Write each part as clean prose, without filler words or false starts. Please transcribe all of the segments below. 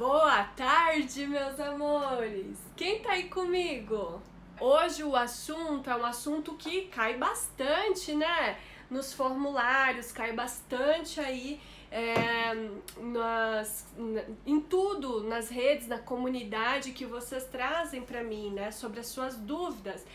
Boa tarde, meus amores! Quem tá aí comigo? Hoje o assunto é um assunto que cai bastante, né? Nos formulários, cai bastante aí em tudo, nas redes, na comunidade que vocês trazem pra mim, né? Sobre as suas dúvidas.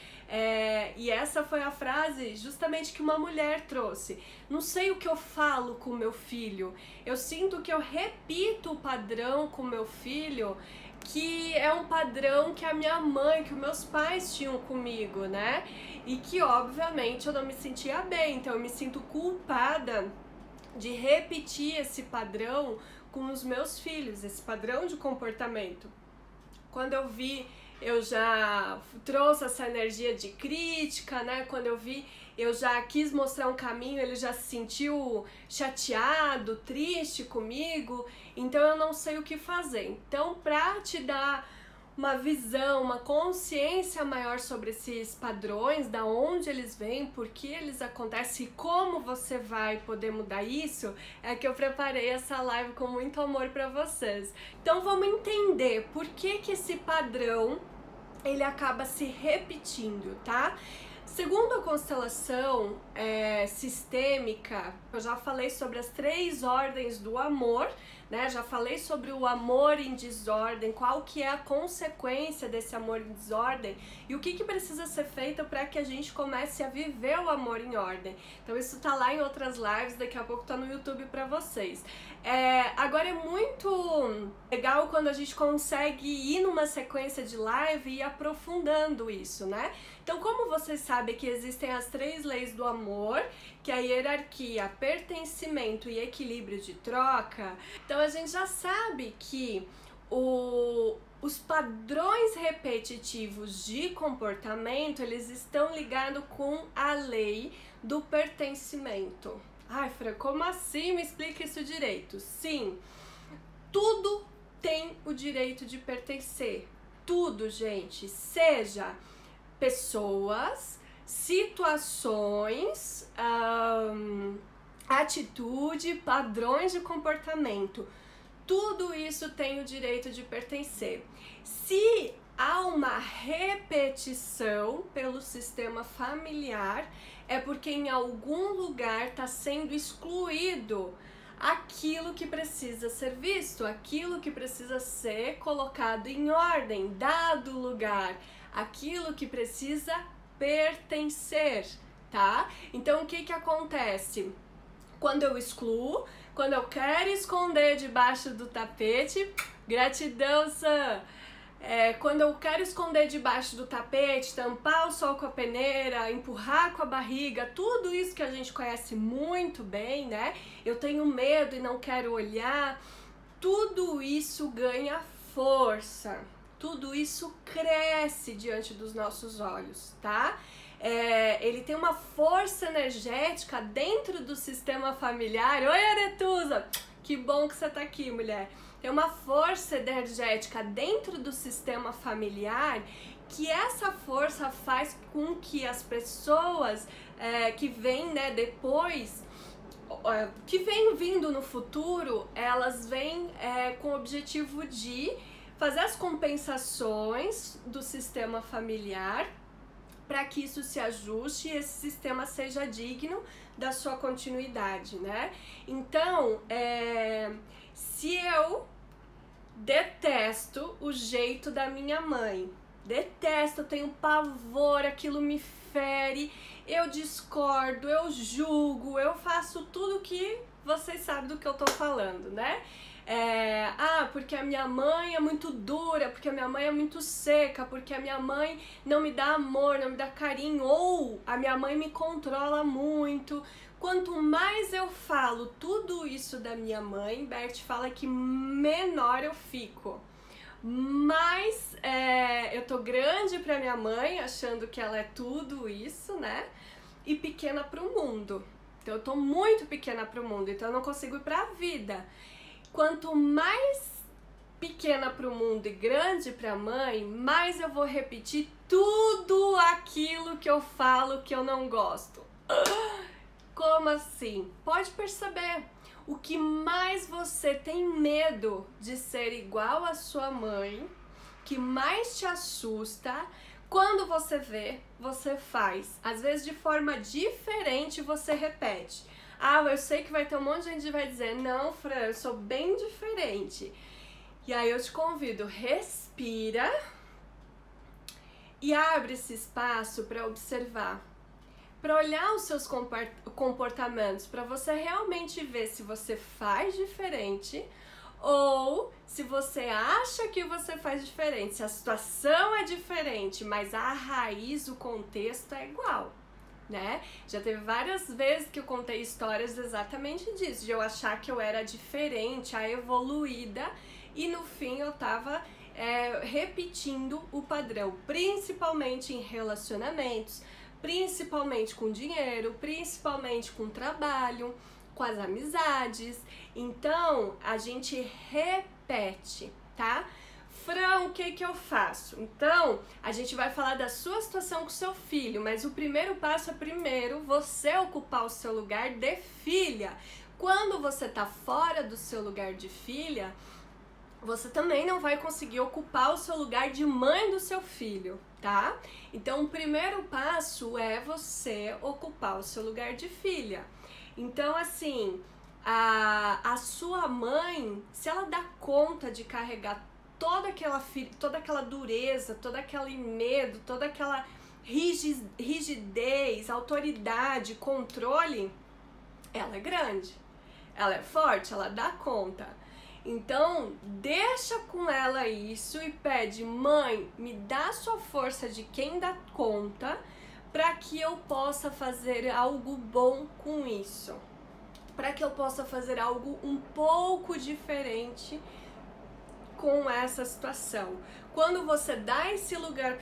E essa foi a frase justamente que uma mulher trouxe. Não sei o que eu falo com meu filho. Eu sinto que eu repito o padrão com meu filho, que é um padrão que a minha mãe, que os meus pais tinham comigo, né? E que obviamente eu não me sentia bem, então eu me sinto culpada de repetir esse padrão com os meus filhos, esse padrão de comportamento. Quando eu vi, eu já trouxe essa energia de crítica, né? Quando eu vi, eu já quis mostrar um caminho, ele já se sentiu chateado, triste comigo, então eu não sei o que fazer. Então, pra te dar uma visão, uma consciência maior sobre esses padrões, da onde eles vêm, por que eles acontecem e como você vai poder mudar isso, é que eu preparei essa live com muito amor para vocês. Então vamos entender por que esse padrão ele acaba se repetindo, tá? Segundo a constelação sistêmica, eu já falei sobre as 3 ordens do amor, né? Já falei sobre o amor em desordem, qual que é a consequência desse amor em desordem e o que precisa ser feito para que a gente comece a viver o amor em ordem. Então isso tá lá em outras lives, daqui a pouco tá no YouTube para vocês. Agora é muito legal quando a gente consegue ir numa sequência de live e ir aprofundando isso, né? Então, como vocês sabem que existem as 3 leis do amor, que é a hierarquia, pertencimento e equilíbrio de troca, então a gente já sabe que os padrões repetitivos de comportamento, eles estão ligados com a lei do pertencimento. Ai, Fran, como assim? Me explica isso direito. Sim, tudo tem o direito de pertencer. Tudo, gente. Seja pessoas, situações, atitude, padrões de comportamento. Tudo isso tem o direito de pertencer. Se há uma repetição pelo sistema familiar, é porque em algum lugar está sendo excluído aquilo que precisa ser visto, aquilo que precisa ser colocado em ordem, dado lugar, aquilo que precisa pertencer, tá? Então o que acontece? Quando eu excluo, quando eu quero esconder debaixo do tapete, gratidão, Sam! Quando eu quero esconder debaixo do tapete, tampar o sol com a peneira, empurrar com a barriga, tudo isso que a gente conhece muito bem, né? Eu tenho medo e não quero olhar, tudo isso ganha força, tudo isso cresce diante dos nossos olhos, tá? Ele tem uma força energética dentro do sistema familiar. Oi, Aretusa! Que bom que você tá aqui, mulher. Tem uma força energética dentro do sistema familiar que essa força faz com que as pessoas que vêm, né, depois, que vêm vindo no futuro, elas vêm com o objetivo de fazer as compensações do sistema familiar para que isso se ajuste e esse sistema seja digno da sua continuidade, né? Então, se eu detesto o jeito da minha mãe, detesto, eu tenho pavor, aquilo me fere, eu discordo, eu julgo, eu faço tudo que vocês sabem do que eu tô falando, né? Porque a minha mãe é muito dura, porque a minha mãe é muito seca, porque a minha mãe não me dá amor, não me dá carinho, ou a minha mãe me controla muito. Quanto mais eu falo tudo isso da minha mãe, Bert fala que menor eu fico. Mas eu tô grande pra minha mãe, achando que ela é tudo isso, né? E pequena pro mundo. Então eu tô muito pequena pro mundo, então eu não consigo ir pra vida. Quanto mais pequena para o mundo e grande para a mãe, mais eu vou repetir tudo aquilo que eu falo que eu não gosto. Como assim? Pode perceber. o que mais você tem medo de ser igual à sua mãe, que mais te assusta. Quando você vê, você faz. Às vezes de forma diferente você repete. Ah, eu sei que vai ter um monte de gente que vai dizer, não, Fran, eu sou bem diferente. E aí eu te convido, respira e abre esse espaço para observar, para olhar os seus comportamentos, para você realmente ver se você faz diferente ou se você acha que você faz diferente, se a situação é diferente, mas a raiz, o contexto é igual, né? Já teve várias vezes que eu contei histórias exatamente disso, de eu achar que eu era diferente, a evoluída, e no fim eu tava repetindo o padrão, principalmente em relacionamentos, principalmente com dinheiro, principalmente com trabalho, com as amizades. Então a gente repete, tá? Fran, o que eu faço? Então, a gente vai falar da sua situação com seu filho, mas o primeiro passo é primeiro você ocupar o seu lugar de filha. Quando você tá fora do seu lugar de filha, você também não vai conseguir ocupar o seu lugar de mãe do seu filho, tá? Então, o primeiro passo é você ocupar o seu lugar de filha. Então, assim, a sua mãe, se ela dá conta de carregar toda aquela dureza, todo aquele medo, toda aquela rigidez, autoridade, controle, ela é grande, ela é forte, ela dá conta. Então, deixa com ela isso e pede, mãe, me dá sua força de quem dá conta para que eu possa fazer algo bom com isso. Para que eu possa fazer algo um pouco diferente com essa situação. Quando você dá esse lugar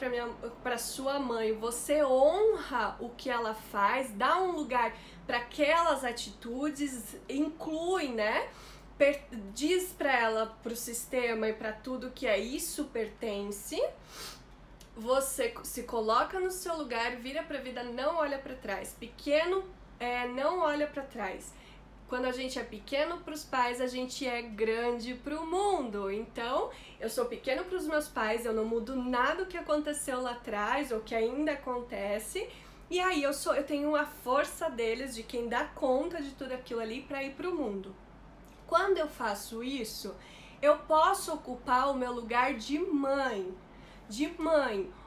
para sua mãe, você honra o que ela faz, dá um lugar para aquelas atitudes, inclui, né? Diz para ela, para o sistema e para tudo que é isso pertence. Você se coloca no seu lugar, vira para a vida, não olha para trás. Pequeno, não olha para trás. Quando a gente é pequeno para os pais, a gente é grande para o mundo. Então, eu sou pequeno para os meus pais, eu não mudo nada do que aconteceu lá atrás ou que ainda acontece. E aí eu tenho a força deles, de quem dá conta de tudo aquilo ali, para ir para o mundo. Quando eu faço isso, eu posso ocupar o meu lugar de mãe,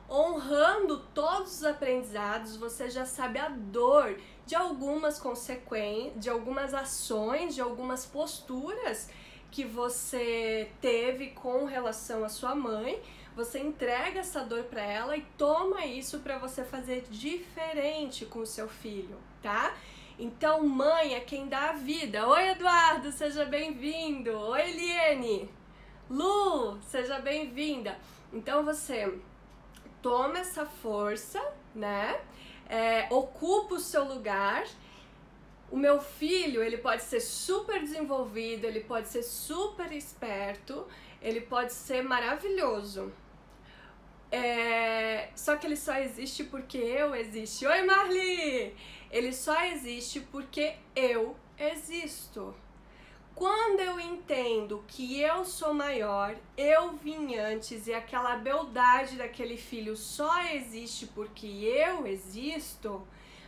honrando todos os aprendizados. Você já sabe a dor de algumas consequências, de algumas ações, de algumas posturas que você teve com relação à sua mãe. Você entrega essa dor para ela e toma isso para você fazer diferente com o seu filho, tá? Então, mãe é quem dá a vida. Oi, Eduardo, seja bem-vindo. Oi, Eliane. Lu, seja bem-vinda. Então, você toma essa força, né? Ocupa o seu lugar. O meu filho, ele pode ser super desenvolvido, ele pode ser super esperto, ele pode ser maravilhoso. Só que ele só existe porque eu existo. Oi, Marli! Ele só existe porque eu existo. Quando eu entendo que eu sou maior, eu vim antes e aquela beldade daquele filho só existe porque eu existo,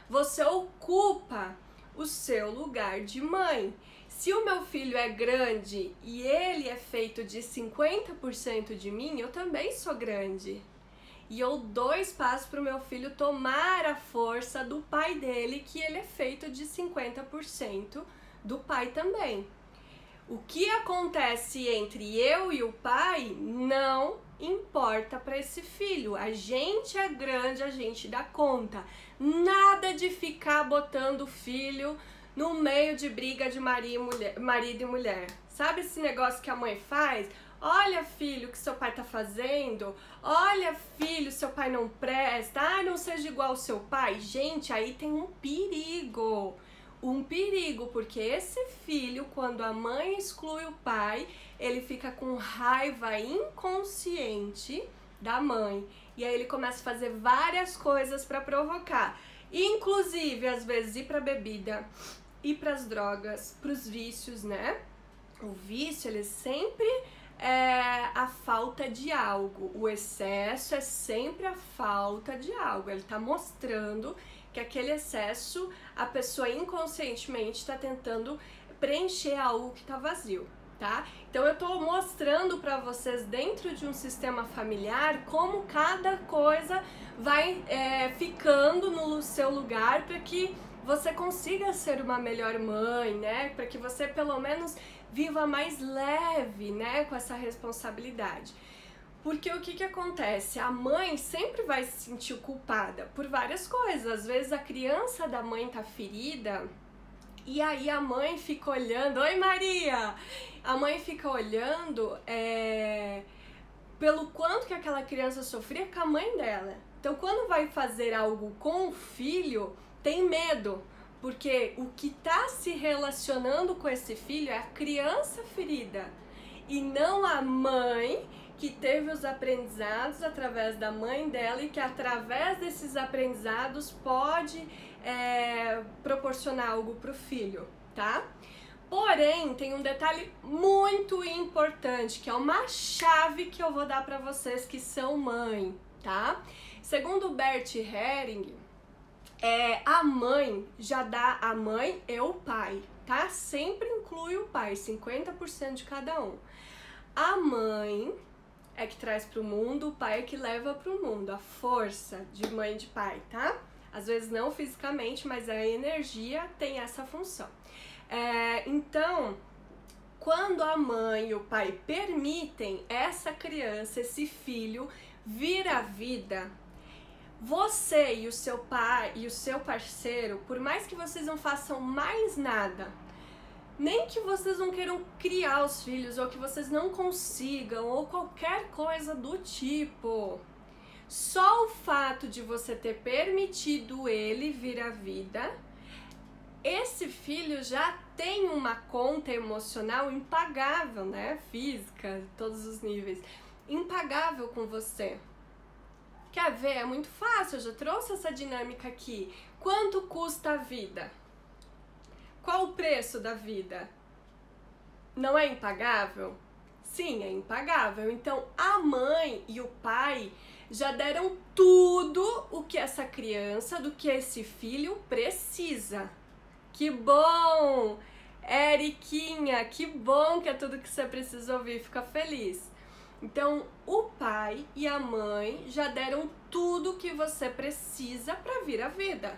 você ocupa o seu lugar de mãe. Se o meu filho é grande e ele é feito de 50% de mim, eu também sou grande. E eu dou espaço para o meu filho tomar a força do pai dele, que ele é feito de 50% do pai também. O que acontece entre eu e o pai não importa para esse filho. A gente é grande, a gente dá conta. Nada de ficar botando o filho no meio de briga de marido e mulher. Sabe esse negócio que a mãe faz? Olha, filho, o que seu pai tá fazendo. Olha, filho, seu pai não presta. Ai, não seja igual ao seu pai. Gente, aí tem um perigo. Um perigo, porque esse filho, quando a mãe exclui o pai, ele fica com raiva inconsciente da mãe. E aí ele começa a fazer várias coisas para provocar. Inclusive, às vezes, ir pra bebida, ir para as drogas, para os vícios, né? O vício, ele sempre é a falta de algo, o excesso é sempre a falta de algo, ele está mostrando que aquele excesso, a pessoa inconscientemente está tentando preencher algo que está vazio, tá? Então eu tô mostrando para vocês dentro de um sistema familiar como cada coisa vai ficando no seu lugar para que você consiga ser uma melhor mãe, né? Para que você pelo menos viva mais leve, né? Com essa responsabilidade. Porque o que acontece? A mãe sempre vai se sentir culpada por várias coisas. Às vezes a criança da mãe tá ferida e aí a mãe fica olhando... Oi, Maria! A mãe fica olhando pelo quanto que aquela criança sofria com a mãe dela. Então, quando vai fazer algo com o filho, tem medo. Porque o que tá se relacionando com esse filho é a criança ferida. E não a mãe que teve os aprendizados através da mãe dela e que através desses aprendizados pode proporcionar algo pro filho, tá? Porém, tem um detalhe muito importante, que é uma chave que eu vou dar para vocês que são mãe, tá? Segundo Bert Helling, a mãe já dá a mãe e o pai, tá? Sempre inclui o pai, 50% de cada um. A mãe é que traz pro mundo, o pai é que leva pro mundo, a força de mãe e de pai, tá? Às vezes não fisicamente, mas a energia tem essa função. Então, quando a mãe e o pai permitem essa criança, esse filho, vir à vida, você e o seu pai e o seu parceiro, por mais que vocês não façam mais nada, nem que vocês não queiram criar os filhos, ou que vocês não consigam, ou qualquer coisa do tipo, só o fato de você ter permitido ele vir à vida, esse filho já tem uma conta emocional impagável, né? Física, todos os níveis, impagável com você. Quer ver? É muito fácil, eu já trouxe essa dinâmica aqui. Quanto custa a vida? Qual o preço da vida? Não é impagável? Sim, é impagável. Então, a mãe e o pai já deram tudo o que essa criança, do que esse filho precisa. Que bom! Eriquinha, que bom que é tudo que você precisa ouvir, fica feliz. Então, o pai e a mãe já deram tudo que você precisa para vir à vida.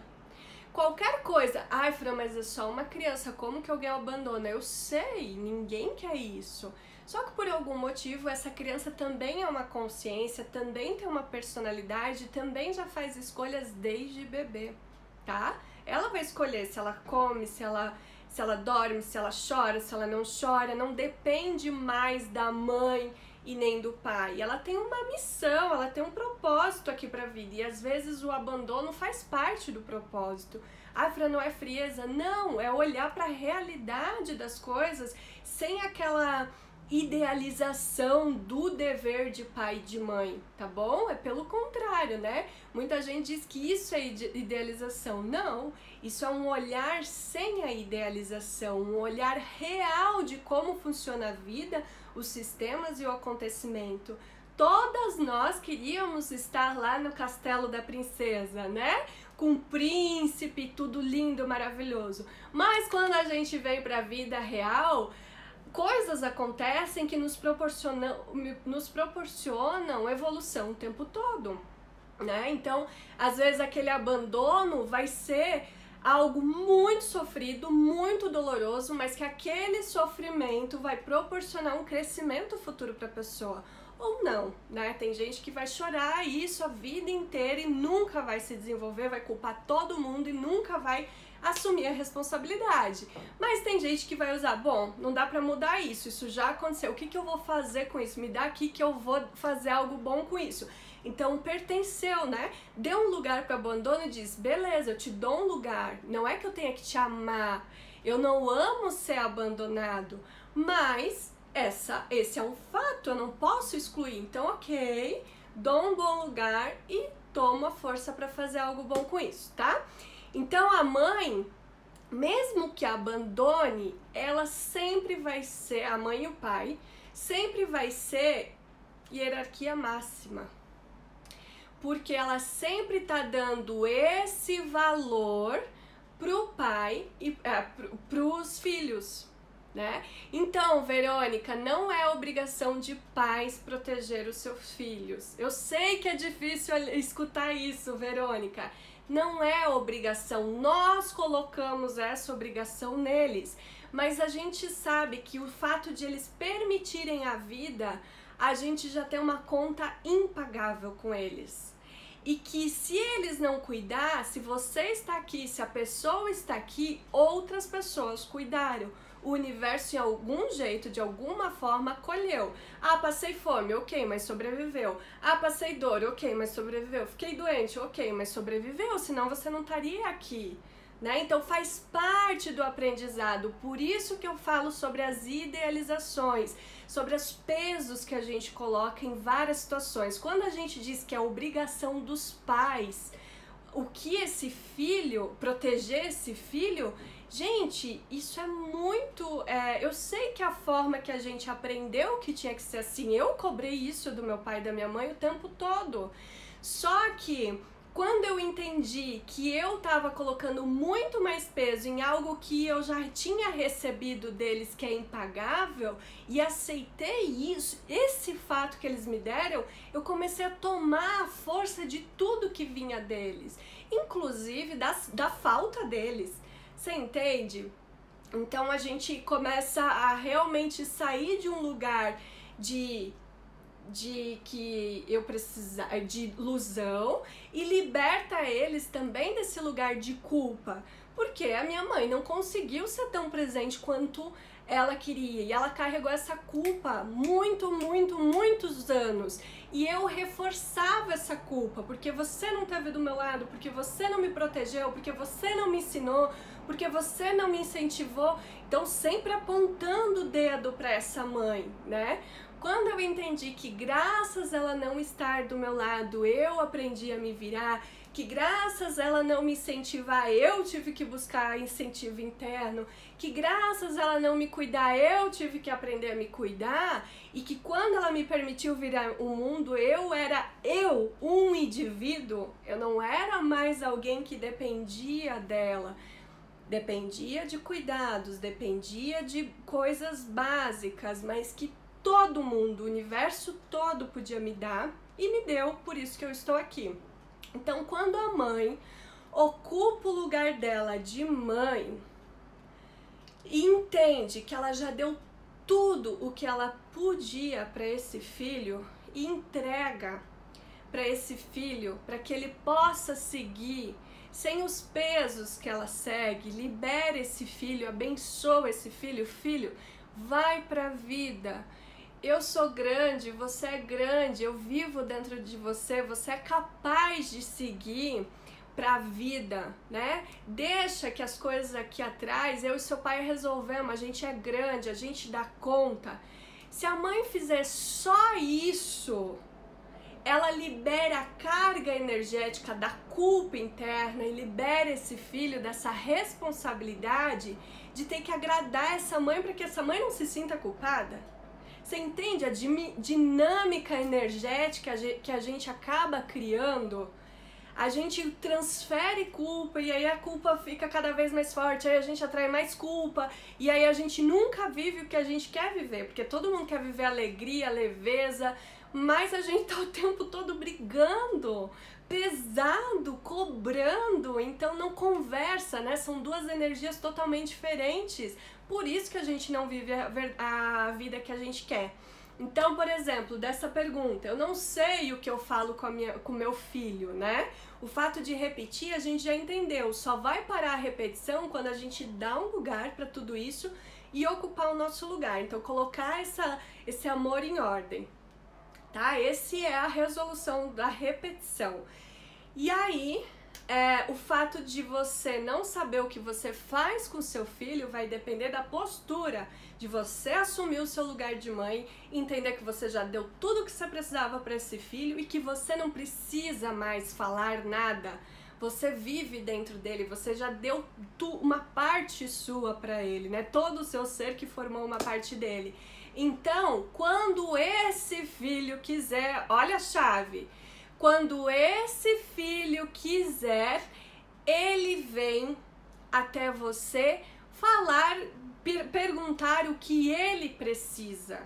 Qualquer coisa, ai, Fran, mas é só uma criança, como que alguém abandona? Eu sei, ninguém quer isso. Só que por algum motivo essa criança também é uma consciência, também tem uma personalidade, também já faz escolhas desde bebê, tá? Ela vai escolher se ela come, se ela dorme, se ela chora, se ela não chora, não depende mais da mãe e nem do pai. Ela tem uma missão, ela tem um propósito aqui pra vida e às vezes o abandono faz parte do propósito. Ah, Fran, não é frieza? Não, é olhar para a realidade das coisas sem aquela idealização do dever de pai e de mãe, tá bom? É pelo contrário, né? Muita gente diz que isso é idealização. Não, isso é um olhar sem a idealização, um olhar real de como funciona a vida, os sistemas e o acontecimento. Todas nós queríamos estar lá no castelo da princesa, né? Com o príncipe, tudo lindo, maravilhoso. Mas quando a gente vem para a vida real, coisas acontecem que nos proporcionam evolução o tempo todo, né? Então, às vezes aquele abandono vai ser algo muito sofrido, muito doloroso, mas que aquele sofrimento vai proporcionar um crescimento futuro para a pessoa. Ou não, né? Tem gente que vai chorar isso a vida inteira e nunca vai se desenvolver, vai culpar todo mundo e nunca vai assumir a responsabilidade. Mas tem gente que vai usar, bom, não dá pra mudar isso, isso já aconteceu, o que eu vou fazer com isso? Me dá aqui que eu vou fazer algo bom com isso. Então pertenceu, né? Deu um lugar para abandono e diz, beleza, eu te dou um lugar, não é que eu tenha que te amar, eu não amo ser abandonado, mas esse é um fato, eu não posso excluir. Então, ok, dou um bom lugar e tomo a força para fazer algo bom com isso, tá? Então, a mãe, mesmo que abandone, ela sempre vai ser, a mãe e o pai, sempre vai ser hierarquia máxima. Porque ela sempre tá dando esse valor pro pai e pros filhos, né? Então, Verônica, não é obrigação de pais proteger os seus filhos. Eu sei que é difícil escutar isso, Verônica. Não é obrigação, nós colocamos essa obrigação neles, mas a gente sabe que o fato de eles permitirem a vida, a gente já tem uma conta impagável com eles. E que se eles não cuidar, se você está aqui, se a pessoa está aqui, outras pessoas cuidaram. O universo, em algum jeito, de alguma forma, acolheu. Ah, passei fome, ok, mas sobreviveu. Ah, passei dor, ok, mas sobreviveu. Fiquei doente, ok, mas sobreviveu, senão você não estaria aqui, né? Então faz parte do aprendizado. Por isso que eu falo sobre as idealizações, sobre os pesos que a gente coloca em várias situações. Quando a gente diz que é obrigação dos pais, o que esse filho, proteger esse filho, gente, isso é muito... eu sei que a forma que a gente aprendeu que tinha que ser assim, eu cobrei isso do meu pai e da minha mãe o tempo todo. Só que quando eu entendi que eu estava colocando muito mais peso em algo que eu já tinha recebido deles, que é impagável, e aceitei isso, esse fato que eles me deram, eu comecei a tomar a força de tudo que vinha deles, inclusive da falta deles. Você entende? Então a gente começa a realmente sair de um lugar de que eu precisava de ilusão e liberta eles também desse lugar de culpa, porque a minha mãe não conseguiu ser tão presente quanto ela queria e ela carregou essa culpa muitos anos, e eu reforçava essa culpa, porque você não esteve do meu lado, porque você não me protegeu, porque você não me ensinou, porque você não me incentivou. Então sempre apontando o dedo para essa mãe, né? Quando eu entendi que graças a ela não estar do meu lado, eu aprendi a me virar, que graças a ela não me incentivar, eu tive que buscar incentivo interno, que graças a ela não me cuidar, eu tive que aprender a me cuidar, e que quando ela me permitiu virar o mundo, eu era um indivíduo, eu não era mais alguém que dependia dela. Dependia de cuidados, dependia de coisas básicas, mas que todo mundo, o universo todo podia me dar e me deu, por isso que eu estou aqui. Então, quando a mãe ocupa o lugar dela de mãe e entende que ela já deu tudo o que ela podia para esse filho e entrega para esse filho, para que ele possa seguir sem os pesos que ela segue, libera esse filho, abençoa esse filho, filho, vai para a vida. Eu sou grande, você é grande, eu vivo dentro de você, você é capaz de seguir para a vida, né? Deixa que as coisas aqui atrás, eu e seu pai resolvemos, a gente é grande, a gente dá conta. Se a mãe fizer só isso, ela libera a carga energética da culpa interna e libera esse filho dessa responsabilidade de ter que agradar essa mãe para que essa mãe não se sinta culpada. Você entende a dinâmica energética que a gente acaba criando? A gente transfere culpa e aí a culpa fica cada vez mais forte, aí a gente atrai mais culpa e aí a gente nunca vive o que a gente quer viver, porque todo mundo quer viver alegria, leveza, mas a gente tá o tempo todo brigando, pesado, cobrando, então não conversa, né? São duas energias totalmente diferentes. Por isso que a gente não vive a vida que a gente quer. Então, por exemplo, dessa pergunta, eu não sei o que eu falo com meu filho, né? O fato de repetir, a gente já entendeu. Só vai parar a repetição quando a gente dá um lugar para tudo isso e ocupar o nosso lugar. Então, colocar esse amor em ordem, tá? Esse é a resolução da repetição. E aí, o fato de você não saber o que você faz com seu filho vai depender da postura, de você assumir o seu lugar de mãe, entender que você já deu tudo o que você precisava para esse filho e que você não precisa mais falar nada. você vive dentro dele, você já deu uma parte sua para ele, né? Todo o seu ser que formou uma parte dele. Então, quando esse filho quiser, olha a chave, quando esse filho quiser, ele vem até você falar, perguntar o que ele precisa.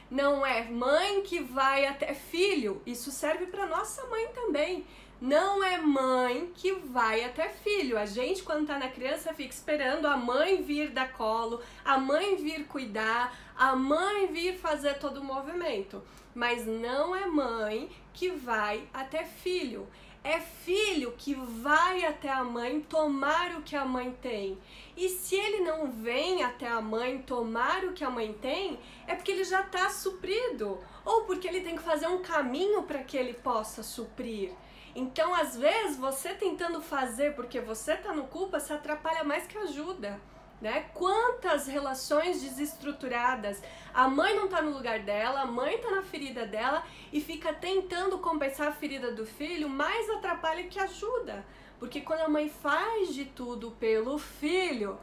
Não é mãe que vai até filho, isso serve para nossa mãe também. Não é mãe que vai até filho. A gente, quando tá na criança, fica esperando a mãe vir dar colo, a mãe vir cuidar, a mãe vir fazer todo o movimento. Mas não é mãe que vai até filho. É filho que vai até a mãe tomar o que a mãe tem. E se ele não vem até a mãe tomar o que a mãe tem, é porque ele já está suprido. Ou porque ele tem que fazer um caminho para que ele possa suprir. Então, às vezes, você tentando fazer porque você tá no culpa, se atrapalha mais que ajuda, né? Quantas relações desestruturadas, a mãe não tá no lugar dela, a mãe tá na ferida dela e fica tentando compensar a ferida do filho, mais atrapalha que ajuda. Porque quando a mãe faz de tudo pelo filho,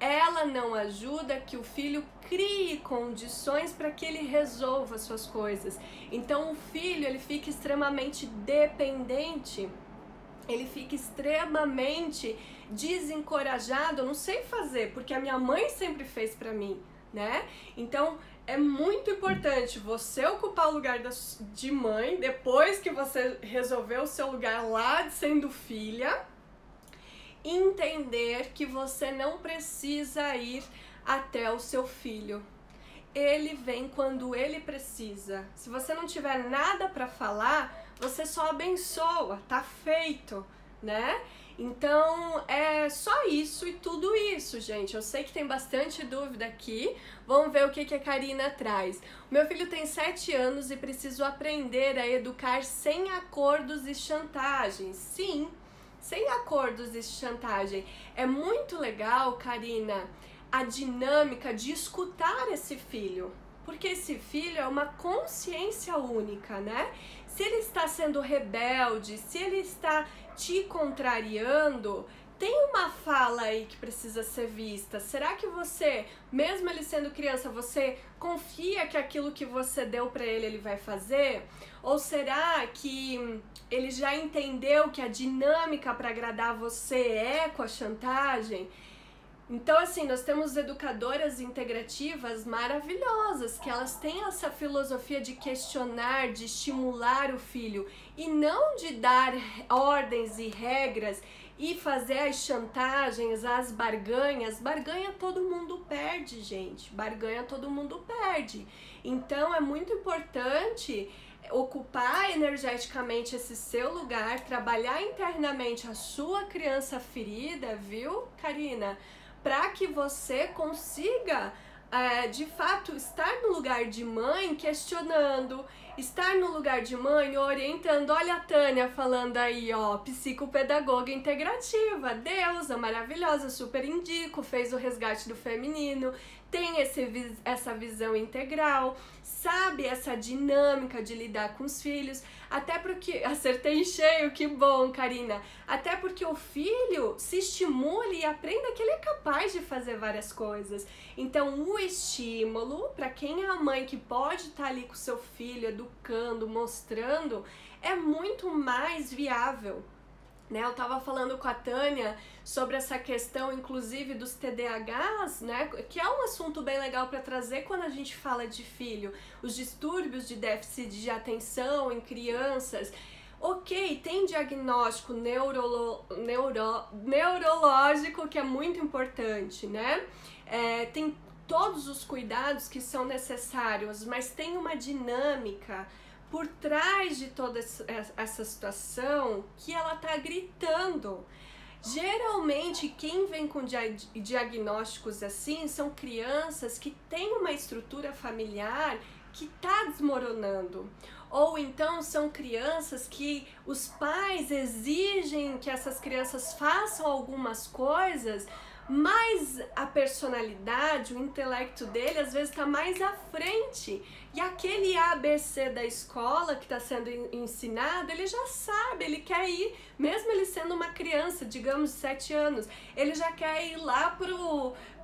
ela não ajuda que o filho crie condições para que ele resolva suas coisas. Então o filho, ele fica extremamente dependente, ele fica extremamente desencorajado. Eu não sei fazer, porque a minha mãe sempre fez para mim, né? Então é muito importante você ocupar o lugar de mãe, depois que você resolveu o seu lugar lá sendo filha, entender que você não precisa ir até o seu filho. Ele vem quando ele precisa. Se você não tiver nada para falar, você só abençoa, tá feito, né? Então, é só isso e tudo isso, gente. Eu sei que tem bastante dúvida aqui. Vamos ver o que a Karina traz. O meu filho tem 7 anos e preciso aprender a educar sem acordos e chantagens. Sim, sem acordos e chantagem. É muito legal, Karina, a dinâmica de escutar esse filho. Porque esse filho é uma consciência única, né? Se ele está sendo rebelde, se ele está te contrariando, tem uma fala aí que precisa ser vista. Será que você, mesmo ele sendo criança, você confia que aquilo que você deu para ele vai fazer? Ou será que ele já entendeu que a dinâmica para agradar você é com a chantagem? Então, assim, nós temos educadoras integrativas maravilhosas, que elas têm essa filosofia de questionar, de estimular o filho, e não de dar ordens e regras e fazer as chantagens, as barganhas. Barganha todo mundo perde, gente. Barganha todo mundo perde. Então, é muito importante ocupar energeticamente esse seu lugar, trabalhar internamente a sua criança ferida, viu, Karina? Para que você consiga, de fato, estar no lugar de mãe questionando, estar no lugar de mãe orientando. Olha a Tânia falando aí, ó, psicopedagoga integrativa, deusa, maravilhosa, super indico, fez o resgate do feminino, tem essa visão integral, sabe essa dinâmica de lidar com os filhos, até porque, acertei em cheio, que bom, Karina, até porque o filho se estimule e aprenda que ele é capaz de fazer várias coisas. Então o estímulo, para quem é a mãe que pode estar ali com o seu filho, educando, mostrando, é muito mais viável. Né, eu estava falando com a Tânia sobre essa questão, inclusive, dos TDAHs, né, que é um assunto bem legal para trazer quando a gente fala de filho, os distúrbios de déficit de atenção em crianças. Ok, tem diagnóstico neurológico que é muito importante, né? Tem todos os cuidados que são necessários, mas tem uma dinâmica por trás de toda essa situação que ela tá gritando. Geralmente quem vem com diagnósticos assim são crianças que têm uma estrutura familiar que tá desmoronando. Ou então são crianças que os pais exigem que essas crianças façam algumas coisas, mas a personalidade, o intelecto dele às vezes está mais à frente E aquele ABC da escola que está sendo ensinado, ele já sabe, ele quer ir, mesmo ele sendo uma criança, digamos, de 7 anos, ele já quer ir lá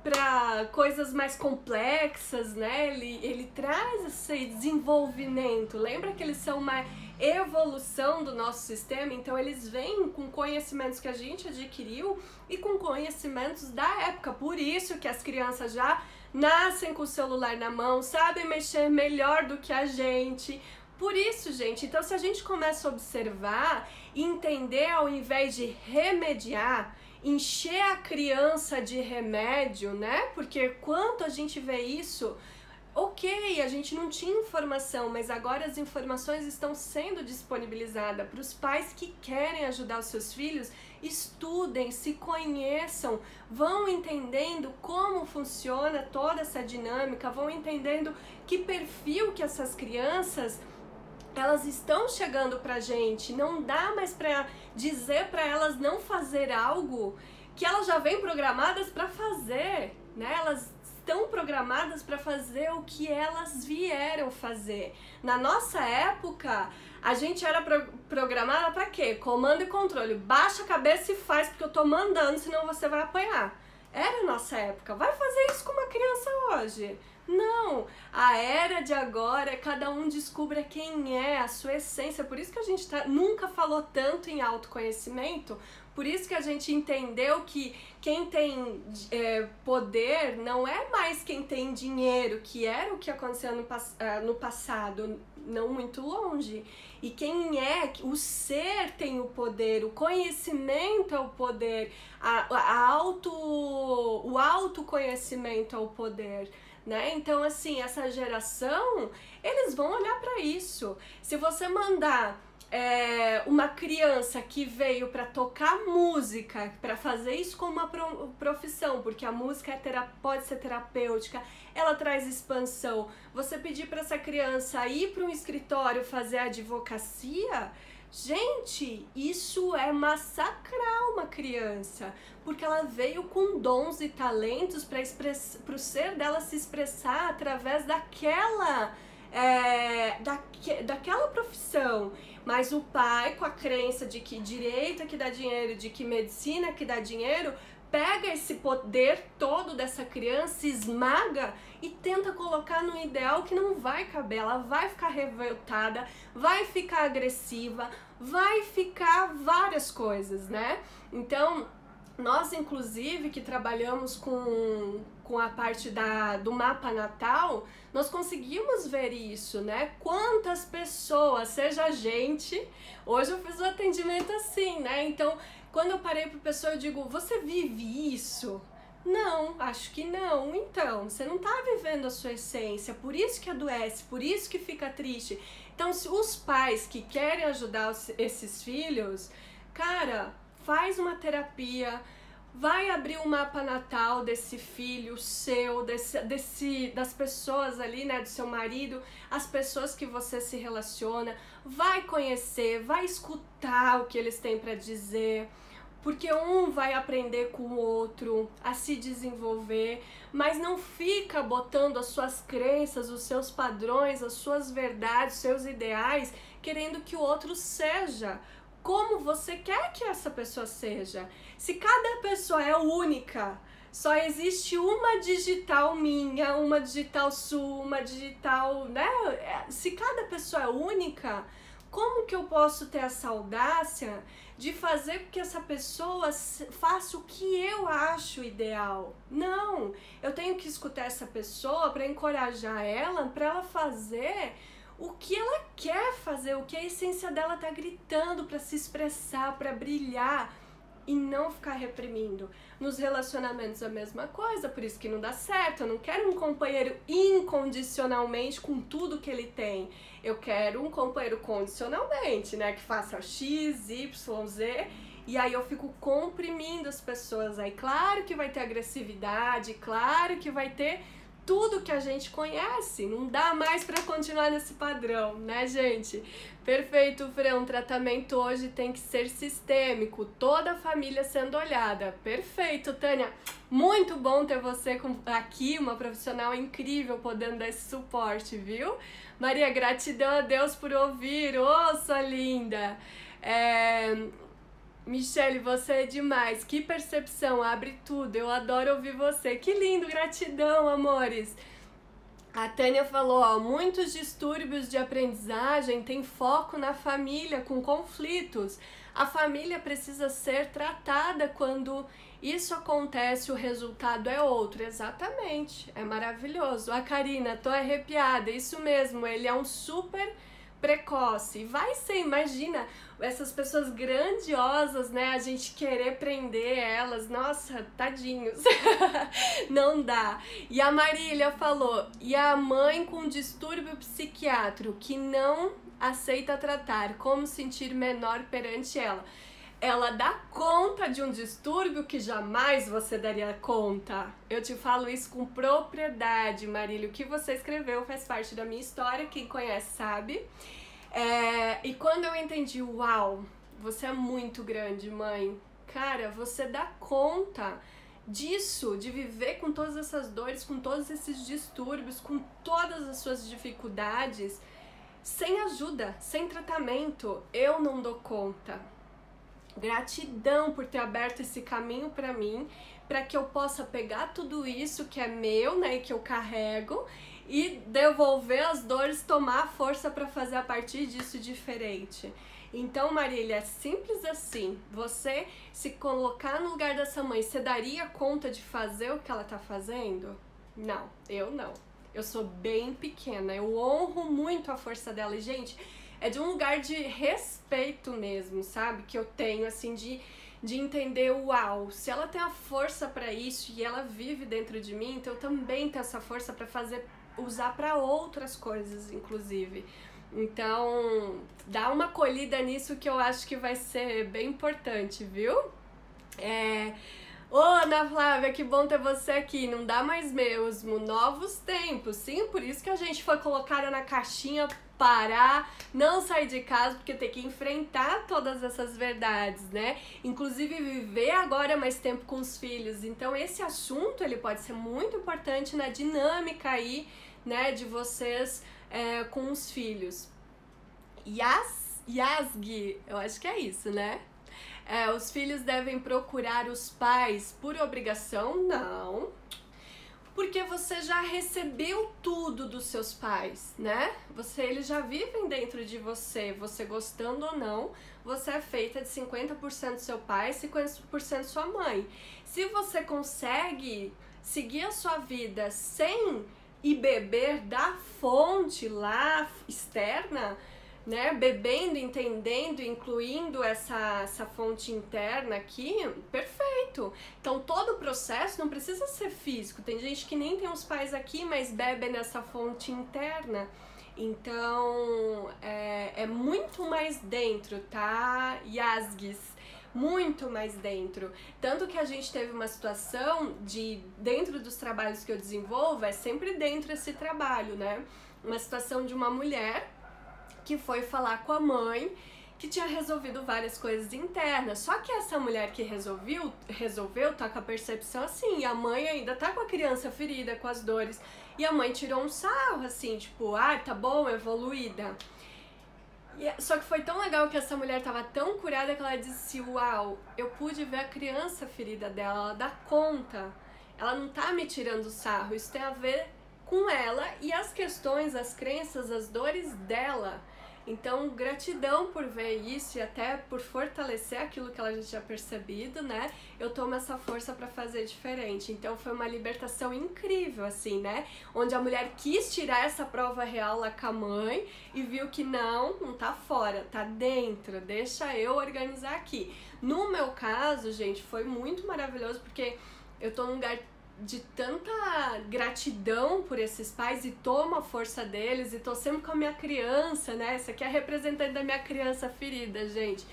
para coisas mais complexas, né? Ele traz esse desenvolvimento. Lembra que eles são uma evolução do nosso sistema? Então eles vêm com conhecimentos que a gente adquiriu e com conhecimentos da época. Por isso que as crianças já nascem com o celular na mão, sabem mexer melhor do que a gente. Por isso, gente, então se a gente começa a observar e entender, ao invés de remediar, encher a criança de remédio, né? Porque quando a gente vê isso, ok, a gente não tinha informação, mas agora as informações estão sendo disponibilizadas para os pais que querem ajudar os seus filhos. Estudem, se conheçam, vão entendendo como funciona toda essa dinâmica, vão entendendo que perfil que essas crianças elas estão chegando pra gente. Não dá mais pra dizer pra elas não fazer algo que elas já vêm programadas pra fazer, né? Elas estão programadas para fazer o que elas vieram fazer. Na nossa época, a gente era programada para quê? Comando e controle. Baixa a cabeça e faz porque eu tô mandando, senão você vai apanhar. Era a nossa época. Vai fazer isso com uma criança hoje? Não, a era de agora é cada um descubra quem é, a sua essência. Por isso que a gente nunca falou tanto em autoconhecimento, por isso que a gente entendeu que quem tem poder não é mais quem tem dinheiro, que era o que aconteceu no passado, não muito longe. E quem é, o ser tem o poder, o conhecimento é o poder, o autoconhecimento é o poder. Né? Então, assim, essa geração, eles vão olhar para isso. Se você mandar uma criança que veio para tocar música, para fazer isso como uma profissão, porque a música pode ser terapêutica, ela traz expansão. Você pedir para essa criança ir para um escritório fazer advocacia, gente, isso é massacrar uma criança, porque ela veio com dons e talentos para o ser dela se expressar através daquela profissão. Mas o pai, com a crença de que direito é que dá dinheiro, de que medicina é que dá dinheiro, pega esse poder todo dessa criança, esmaga e tenta colocar num ideal que não vai caber. Ela vai ficar revoltada, vai ficar agressiva, vai ficar várias coisas, né? Então, nós, inclusive, que trabalhamos com a parte do mapa natal, nós conseguimos ver isso, né? Quantas pessoas, seja a gente, hoje eu fiz o atendimento assim, né? Então, quando eu parei para a pessoa, eu digo, você vive isso? Não, acho que não. Então, você não está vivendo a sua essência, por isso que adoece, por isso que fica triste. Então, se os pais que querem ajudar esses filhos, cara, faz uma terapia, vai abrir um mapa natal desse filho seu, das pessoas ali, né, do seu marido, as pessoas que você se relaciona, vai conhecer, vai escutar o que eles têm para dizer, porque um vai aprender com o outro a se desenvolver, mas não fica botando as suas crenças, os seus padrões, as suas verdades, os seus ideais, querendo que o outro seja como você quer que essa pessoa seja. Se cada pessoa é única, só existe uma digital minha, uma digital sua, uma digital, né? Se cada pessoa é única, como que eu posso ter essa audácia de fazer com que essa pessoa faça o que eu acho ideal? Não, eu tenho que escutar essa pessoa para encorajar ela, para ela fazer o que ela quer fazer, o que a essência dela tá gritando para se expressar, para brilhar e não ficar reprimindo. Nos relacionamentos a mesma coisa, por isso que não dá certo. Eu não quero um companheiro incondicionalmente com tudo que ele tem. Eu quero um companheiro condicionalmente, né, que faça X, Y, Z, e aí eu fico comprimindo as pessoas. Aí claro que vai ter agressividade, claro que vai ter tudo que a gente conhece. Não dá mais para continuar nesse padrão, né, gente? Perfeito, Fran. Um tratamento hoje tem que ser sistêmico, toda a família sendo olhada. Perfeito, Tânia. Muito bom ter você aqui, uma profissional incrível, podendo dar esse suporte, viu? Maria, gratidão a Deus por ouvir. Ô, sua linda. Michele, você é demais. Que percepção, abre tudo. Eu adoro ouvir você. Que lindo, gratidão, amores. A Tânia falou, ó, muitos distúrbios de aprendizagem têm foco na família, com conflitos. A família precisa ser tratada quando isso acontece, o resultado é outro. Exatamente, é maravilhoso. A Karina, tô arrepiada, isso mesmo, ele é um super precoce. Vai ser, imagina, essas pessoas grandiosas, né, a gente querer prender elas, nossa, tadinhos, não dá. E a Marília falou, e a mãe com distúrbio psiquiátrico que não aceita tratar, como sentir menor perante ela? Ela dá conta de um distúrbio que jamais você daria conta. Eu te falo isso com propriedade, Marília. O que você escreveu faz parte da minha história, quem conhece sabe. E quando eu entendi, uau, você é muito grande, mãe. Cara, você dá conta disso, de viver com todas essas dores, com todos esses distúrbios, com todas as suas dificuldades, sem ajuda, sem tratamento. Eu não dou conta. Gratidão por ter aberto esse caminho para mim, para que eu possa pegar tudo isso que é meu, né, e que eu carrego, e devolver as dores, tomar força para fazer a partir disso diferente. Então, Marília, é simples assim. Você se colocar no lugar dessa mãe, você daria conta de fazer o que ela tá fazendo? Não, eu não. Eu sou bem pequena, eu honro muito a força dela. E, gente, é de um lugar de respeito mesmo, sabe? Que eu tenho, assim, de entender, uau, se ela tem a força pra isso e ela vive dentro de mim, então eu também tenho essa força pra usar pra outras coisas, inclusive. Então, dá uma acolhida nisso que eu acho que vai ser bem importante, viu? Ô, Ana Flávia, que bom ter você aqui. Não dá mais mesmo. Novos tempos. Sim, por isso que a gente foi colocada na caixinha, parar, não sair de casa, porque tem que enfrentar todas essas verdades, né? Inclusive viver agora mais tempo com os filhos. Então esse assunto, ele pode ser muito importante na dinâmica aí, né, de vocês com os filhos. Yasgi, eu acho que é isso, né? Os filhos devem procurar os pais por obrigação? Não. Porque você já recebeu tudo dos seus pais, né? Eles já vivem dentro de você, você gostando ou não, você é feita de 50% seu pai e 50% sua mãe. Se você consegue seguir a sua vida sem ir beber da fonte lá externa, né, bebendo, entendendo, incluindo essa fonte interna aqui, perfeito. Então todo o processo não precisa ser físico. Tem gente que nem tem os pais aqui, mas bebe nessa fonte interna. Então é muito mais dentro, tá, Yasgis? Muito mais dentro. Tanto que a gente teve uma situação dentro dos trabalhos que eu desenvolvo, é sempre dentro esse trabalho, né? Uma situação de uma mulher que foi falar com a mãe, que tinha resolvido várias coisas internas. Só que essa mulher que resolveu tá com a percepção assim, e a mãe ainda tá com a criança ferida, com as dores. E a mãe tirou um sarro, assim, tipo, tá bom, evoluída. Só que foi tão legal que essa mulher tava tão curada que ela disse, uau, eu pude ver a criança ferida dela, ela dá conta. Ela não tá me tirando sarro, isso tem a ver com ela e as questões, as crenças, as dores dela. Então, gratidão por ver isso e até por fortalecer aquilo que ela já tinha percebido, né? Eu tomo essa força pra fazer diferente. Então, foi uma libertação incrível, assim, né? Onde a mulher quis tirar essa prova real lá com a mãe e viu que não tá fora, tá dentro, deixa eu organizar aqui. No meu caso, gente, foi muito maravilhoso porque eu tô num lugar de tanta gratidão por esses pais e tomo a força deles e tô sempre com a minha criança, né? Essa aqui é a representante da minha criança ferida, gente.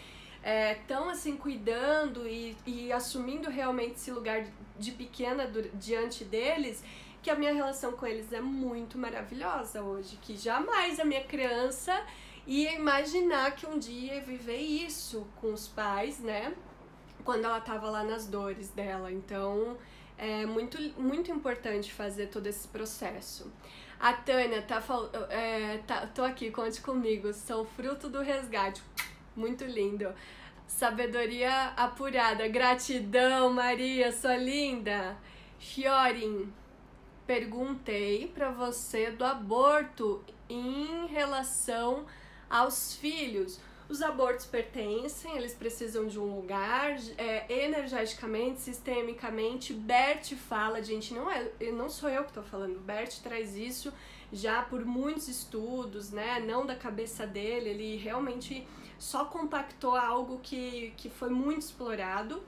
Tão assim, cuidando e assumindo realmente esse lugar de pequena diante deles, que a minha relação com eles é muito maravilhosa hoje, que jamais a minha criança ia imaginar que um dia ia viver isso com os pais, né? Quando ela tava lá nas dores dela. Então, é muito importante fazer todo esse processo. A Tânia tô aqui, conte comigo, sou fruto do resgate. Muito lindo. Sabedoria apurada. Gratidão, Maria, sua linda. Fiorin, perguntei pra você do aborto em relação aos filhos. Os abortos pertencem, eles precisam de um lugar, energeticamente, sistemicamente. Bert fala, gente, não sou eu que tô falando, Bert traz isso já por muitos estudos, né? Não da cabeça dele, ele realmente só compactou algo que foi muito explorado.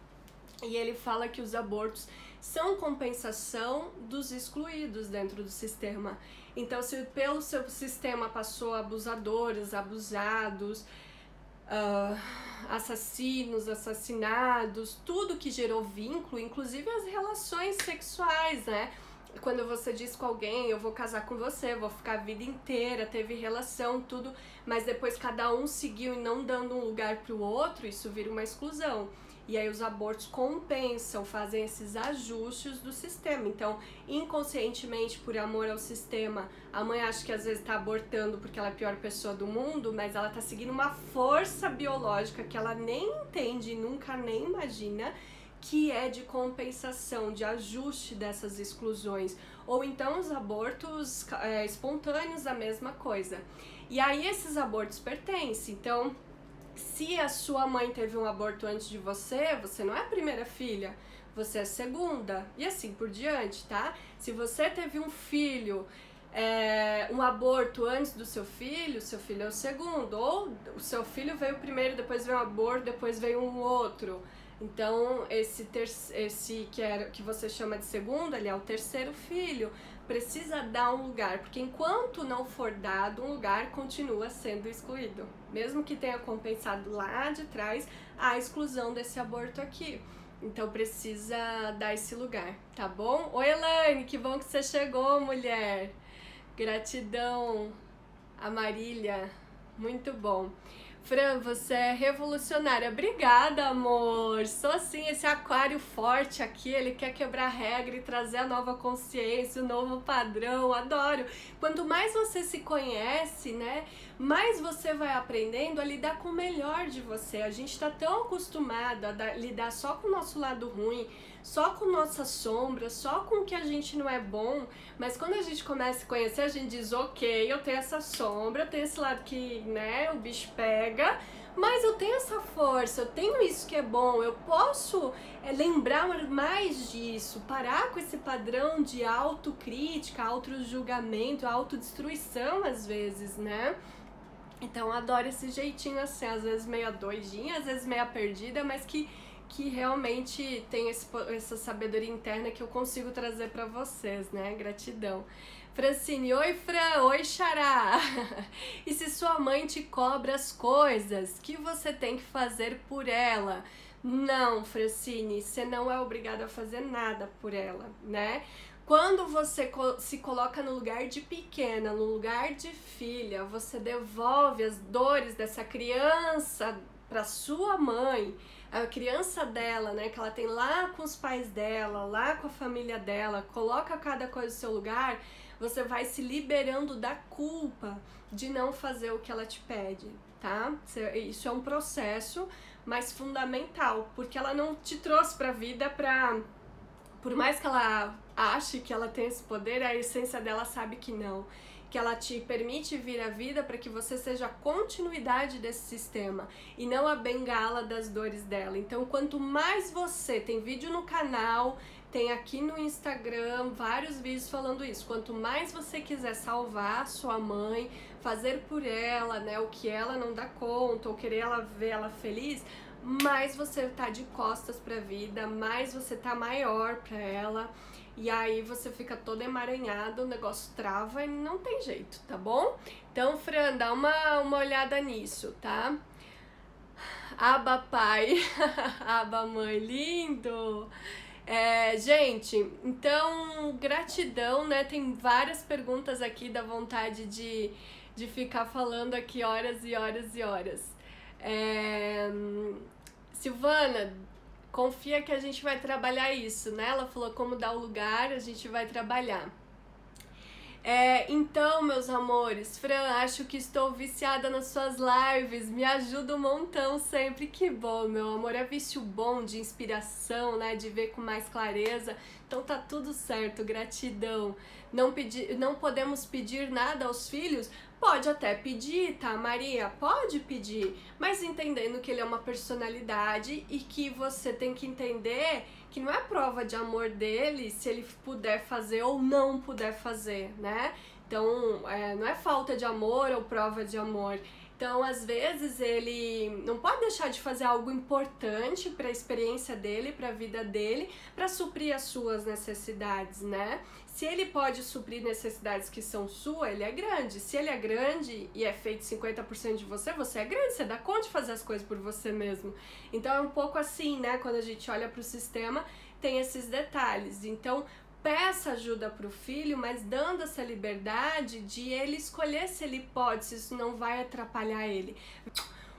E ele fala que os abortos são compensação dos excluídos dentro do sistema. Então, se pelo seu sistema passou abusadores, abusados, assassinos, assassinados, tudo que gerou vínculo, inclusive as relações sexuais, né? Quando você diz com alguém, eu vou casar com você, vou ficar a vida inteira, teve relação, tudo, mas depois cada um seguiu e não dando um lugar pro outro, isso vira uma exclusão. E aí os abortos compensam, fazem esses ajustes do sistema. Então, inconscientemente, por amor ao sistema, a mãe acha que às vezes tá abortando porque ela é a pior pessoa do mundo, mas ela tá seguindo uma força biológica que ela nem entende e nunca nem imagina, que é de compensação, de ajuste dessas exclusões. Ou então os abortos espontâneos, a mesma coisa. E aí esses abortos pertencem. Então, se a sua mãe teve um aborto antes de você, você não é a primeira filha, você é a segunda, e assim por diante, tá? Se você teve um filho, um aborto antes do seu filho é o segundo, ou o seu filho veio primeiro, depois veio um aborto, depois veio um outro. Então, esse que você chama de segundo, ele é o terceiro filho, precisa dar um lugar, porque enquanto não for dado um lugar, continua sendo excluído. Mesmo que tenha compensado lá de trás a exclusão desse aborto aqui. Então, precisa dar esse lugar, tá bom? Oi, Elaine, que bom que você chegou, mulher. Gratidão, a Marília, muito bom. Fran, você é revolucionária. Obrigada, amor. Sou assim, esse aquário forte aqui, ele quer quebrar regra e trazer a nova consciência, o novo padrão. Adoro. Quanto mais você se conhece, né, mais você vai aprendendo a lidar com o melhor de você. A gente tá tão acostumado a lidar só com o nosso lado ruim, só com nossa sombra, só com o que a gente não é bom, mas quando a gente começa a se conhecer, a gente diz, ok, eu tenho essa sombra, eu tenho esse lado que, né, o bicho pega, mas eu tenho essa força, eu tenho isso que é bom, eu posso lembrar mais disso, parar com esse padrão de autocrítica, auto-julgamento, autodestruição às vezes, né? Então, adoro esse jeitinho assim, às vezes meio doidinha, às vezes meio perdida, mas que realmente tem essa sabedoria interna que eu consigo trazer pra vocês, né? Gratidão. Francine, oi Fran, oi Xará. E se sua mãe te cobra as coisas, que você tem que fazer por ela? Não, Francine, você não é obrigada a fazer nada por ela, né? Quando você se coloca no lugar de pequena, no lugar de filha, você devolve as dores dessa criança para sua mãe, a criança dela, né, que ela tem lá com os pais dela, lá com a família dela, coloca cada coisa no seu lugar, você vai se liberando da culpa de não fazer o que ela te pede, tá? Isso é um processo, mas fundamental, porque ela não te trouxe pra vida pra... Por mais que ela ache que ela tem esse poder, a essência dela sabe que não. Que ela te permite vir à vida para que você seja a continuidade desse sistema e não a bengala das dores dela. Então, quanto mais você... Tem vídeo no canal, tem aqui no Instagram vários vídeos falando isso. Quanto mais você quiser salvar a sua mãe, fazer por ela, né, o que ela não dá conta, ou querer ver ela feliz, mais você tá de costas pra vida, mais você tá maior pra ela. E aí você fica todo emaranhado, o negócio trava e não tem jeito, tá bom? Então, Fran, dá uma olhada nisso, tá? Aba pai, aba mãe, lindo! Gente, então, gratidão, né? Tem várias perguntas aqui, dá vontade de ficar falando aqui horas e horas e horas. Silvana, confia que a gente vai trabalhar isso, né? Ela falou como dar o lugar, a gente vai trabalhar. Então, meus amores, Fran, acho que estou viciada nas suas lives, me ajuda um montão sempre, que bom, meu amor, é vício bom de inspiração, né, de ver com mais clareza, então tá tudo certo, gratidão. Não podemos pedir nada aos filhos? Pode até pedir, tá, Maria? Pode pedir, mas entendendo que ele é uma personalidade e que você tem que entender que não é prova de amor dele se ele puder fazer ou não puder fazer, né? Então, não é falta de amor ou prova de amor. Então, às vezes, ele não pode deixar de fazer algo importante para a experiência dele, para a vida dele, para suprir as suas necessidades, né? Se ele pode suprir necessidades que são suas, ele é grande. Se ele é grande e é feito 50% de você, você é grande, você dá conta de fazer as coisas por você mesmo. Então, é um pouco assim, né? Quando a gente olha para o sistema, tem esses detalhes. Então, peça ajuda para o filho, mas dando essa liberdade de ele escolher se ele pode, se isso não vai atrapalhar ele.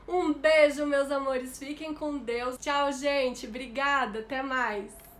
Um beijo, meus amores, fiquem com Deus. Tchau, gente, obrigada, até mais.